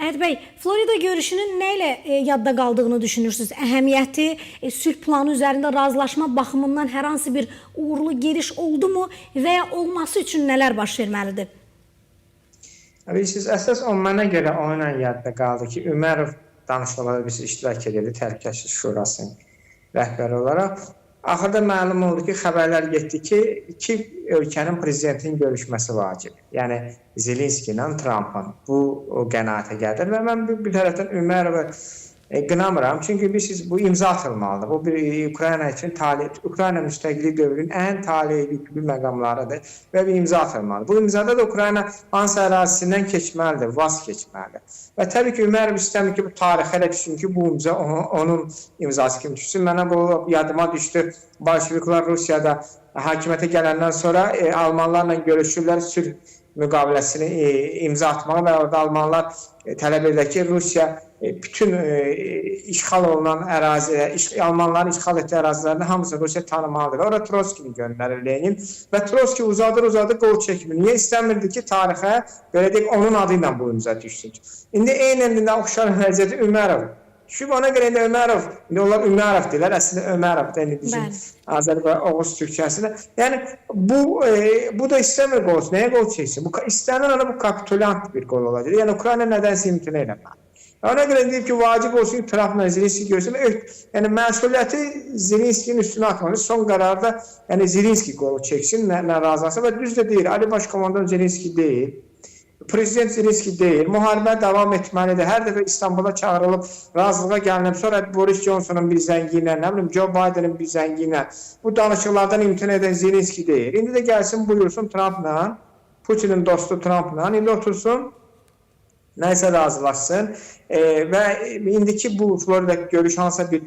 Əhəd bəy, Florida görüşünün nə ilə yadda qaldığını düşünürsünüz? Əhəmiyyəti, sülh planı üzərində razılaşma baxımından hər hansı bir uğurlu gediş oldu mu və ya olması üçün nələr baş verməlidir? Siz əsas mənə görə onunla yadda qaldı ki, Ömərov danışmalarda biz iştirak edirdi Təhlükəsizlik Şurasının rəhbəri olaraq. Axırda məlum oldu ki, xəbərlər getdi ki, iki ölkənin prezidentinin görüşməsi vacib. Yəni Zelenski ilə Trump'ın bu qənaətə gəlir və mən bir tərəfdən Ömərovu qınamıram. Çünki bu imza atılmalıdır. Bu bir Ukrayna üçün Ukrayna müstəqillik dövrünün ən taleyüklü məqamlarıdır və bir imza atılmalıdır. Bu imzada da Ukrayna hansı ərazisindən keçməlidir, vaz keçməlidir. Və təbii ki, Ömərov istəmir ki, bu tarixə elə düşsün ki, bu imza onun imzası kimi düşsün. Mənə bu yadıma düşdü. Bolşeviklər Rusiyada hakimiyyətə gələndən sonra Almanlarla görüşürlər, sülh müqaviləsini imza atmalı və orada Almanlar tələb edir ki, Rusiya bütün işğal olunan Almanların işğal etdiyi ərazilərini hamısını Rusiya tanımalıdır. Orada Trotskini göndərir Lenin və Trotski uzadır, qol çəkmir. Niyə istəmirdi ki, tarixə belə deyək, onun adı ilə bu imza düşsün? İndi eynən oxşar vəziyyəti Ömərov. Şu ona görə indi Ömərov, indi onlar Ömərov deyirlər, əslində Ömərov da indi bizim Azərbaycan Oğuz Türkçəsində. Yəni bu da istəmir qol, nəyə qol çəksin? İstənilən bu kapitulant bir qol olacaq. Yəni Ukrayna nədənsə imtina eləməli. Ona görə deyib ki, vacib olsun ki, Trump'la Zelenski görsün. Yəni məsuliyyəti Zelenskinin üstünə atmalı. Son qərarda Zelenski qolu çəksin, nə razılaşsa və düz də deyil. Ali Başkomandan Zelenski deyil. Prezident Zelenski deyil, müharibə davam etməlidir. Hər dəfə İstanbula çağırılıb, razılığa gəlinib, sonra Boris Johnson'un bir zəngi ilə, nə bilim, Joe Biden'ın bir zəngi ilə bu danışıqlardan imtina edən Zelenski deyil. İndi də gəlsin, buyursun Trump'la, Putin'in dostu Trump'la, indi otursun, nəysə razılaşsın və indiki bu Florida görüş hansısa bir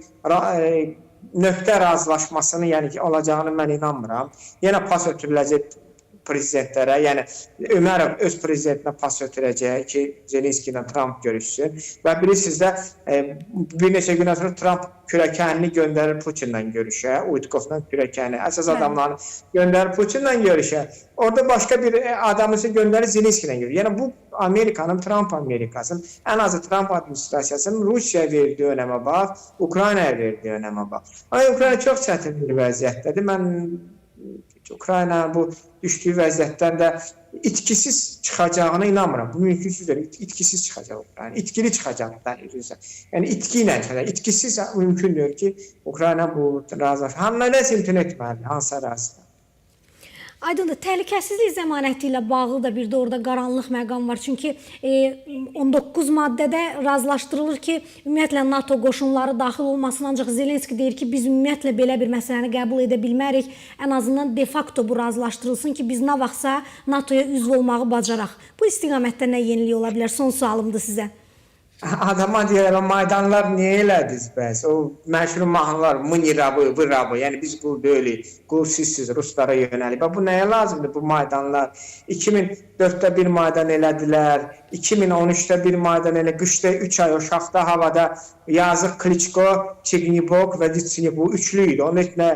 nöqtə razılaşmasını, yəni ki, olacağını mən inanmıram. Yenə pas ötürüləcək prezidentlərə, yəni Ömərov öz prezidentinə pas ötürəcək ki, Zelenski ilə Trump görüşsün və bilirsiniz də bir neçə gündən sonra Trump kürəkənini göndərir Putinlə görüşə, Uitkovla kürəkəni, əsas adamlarını göndərir Putinlə görüşə. Orada başqa bir adamı göndərir Zelenski ilə görüşə. Yəni bu Amerikanın, Trump Amerikasının, ən azı Trump administrasiyasının Rusiyaya verdiyi önəmə bax, Ukraynaya verdiyi önəmə bax. Amma Ukrayna çox çətin bir vəziyyətdədir. Mən Ukrayna bu düşdüyü vəziyyətdən də itkisiz çıxacağına inanmıram. Bu mümkünsüzdür. İtkisiz çıxacaq Ukrayna. İtkili çıxacaq. Yəni itki ilə çıxacaq. İtkisiz mümkündür ki, Ukrayna bu razılaşma. Nəsə imtina etməlidir, hansı ərazidə. Aydındır, təhlükəsizlik zəmanəti ilə bağlı da bir də orada qaranlıq məqam var. Çünki 19 maddədə razılaşdırılır ki, ümumiyyətlə NATO qoşunları daxil olmasın. Ancaq Zelenski deyir ki, biz ümumiyyətlə belə bir məsələni qəbul edə bilmərik. Ən azından de facto bu razılaşdırılsın ki, biz nə vaxtsa NATOya üzv olmağı bacaraq. Bu istiqamətdə nə yenilik ola bilər? Son sualımdır sizə. Adama deyirəm, Maydanlar niyə elədiniz bəs? O məşhur mahnılar, mınirabı, vırabı, yəni biz qul deyilik, qul sizsiz, Ruslara yönəlib. Bu nəyə lazımdır bu Maydanlar? 2004-də bir Maydan elədilər, 2013-də bir Maydan elədilər, qışda 3 ay o şaxta havada yazıq Kliçko, Çignibok və Ditsinib, bu üçlü idi. Onun etnə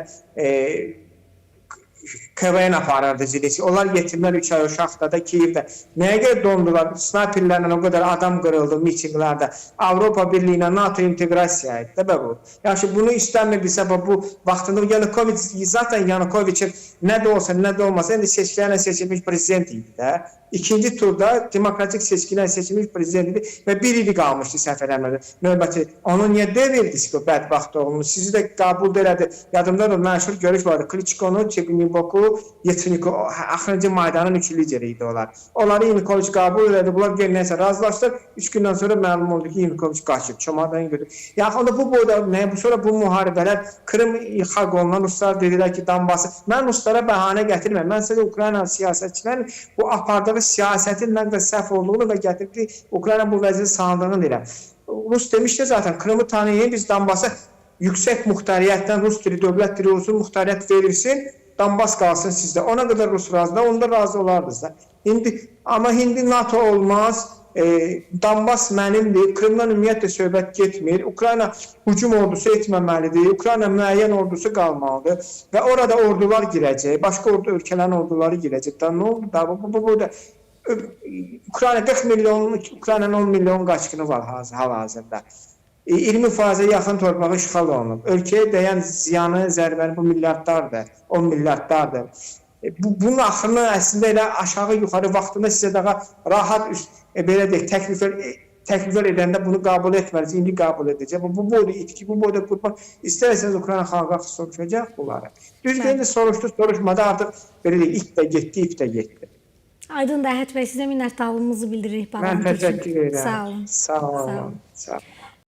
KVN aparardı Zelenski. Onlar yetimlər 3 ay o şaxtada, Kiyevdə. Nəyə görə dondular? Snayperlərlə o qədər adam qırıldı mitinglərdə. Avropa Birliyi ilə NATO inteqrasiya etdi bu. Yəni bunu istəmirdisə bu vaxtında Yanukoviç, zaten Yanukoviçin nə də olsa, nə də olmasa, indi seçkilərlə seçilmiş prezident idi də. İkinci turda demokratik seçkilərlə seçilmiş prezident idi və bir ili qalmışdı səhv eləmirəm. Növbəti, onu niyə devirdiniz ki, o bədbaxt oğlunu? Sizi də qəbul elədi. Yadımda da məşhur görüş vardı. Kliçkonu, Çigniboku, Yetriniko, axırıncı Maydanın üçü lideri idi onlar. Onları Yanukoviç qəbul elədi. Bunlar gəlin nəsə razılaşdı. 3 gündən sonra məlum oldu ki, Yanukoviç qaçıb, çomadan götürdü. Yəni bu boyda, sonra bu müharibələr, Krım xalq olunan Ruslar dedilər ki, Donbası. Mən Ruslara bəhanə gətirməm. Mən sizə Ukrayna siyasətçilərin bu apardığı siyasətin nə qədər səhv olduğunu və gətirdiyi Ukrayna bu vəziyyəti sağladığını deyirəm. Rus demişdi zaten, Krımı tanıyın, biz Donbasa yüksək muxtariyyətdən Rus dili, dövlət dili olsun, muxtariyyət verilsin, Donbas qalsın sizdə. Ona qədər Rus razıdır, onda razı olardınız da. Amma indi NATO olmaz, Donbas mənimdir, Krımdan ümumiyyətlə söhbət getmir, Ukrayna hücum ordusu etməməlidir, Ukrayna müəyyən ordusu qalmalıdır və orada ordular girəcək, başqa ölkələrin orduları girəcək. Nə oldu da? Ukrayna 40 milyon, Ukraynanın 10 milyon qaçqını var hal-hazırda. 20%-ə yaxın torpağı işğal olunub. Ölkəyə dəyən ziyanı, zərbəni bu milyardlardır, 10 milyardlardır. Bunun axırını əslində elə aşağı-yuxarı vaxtında sizə daha rahat belə deyək, təkliflər edəndə bunu qəbul etməliyiz, indi qəbul edəcək. Bu boyda itki, bu boyda qurban. İstərseniz Ukrayna xalqı soruşacaq bunları. Düzgün soruşmadı, artıq belə deyək, ip də getdi. Aydın Əhəd bəy, sizə minnətdarlığımızı bildiririk. Mən təşəkkür edirəm. Sağ olun. Sağ olun.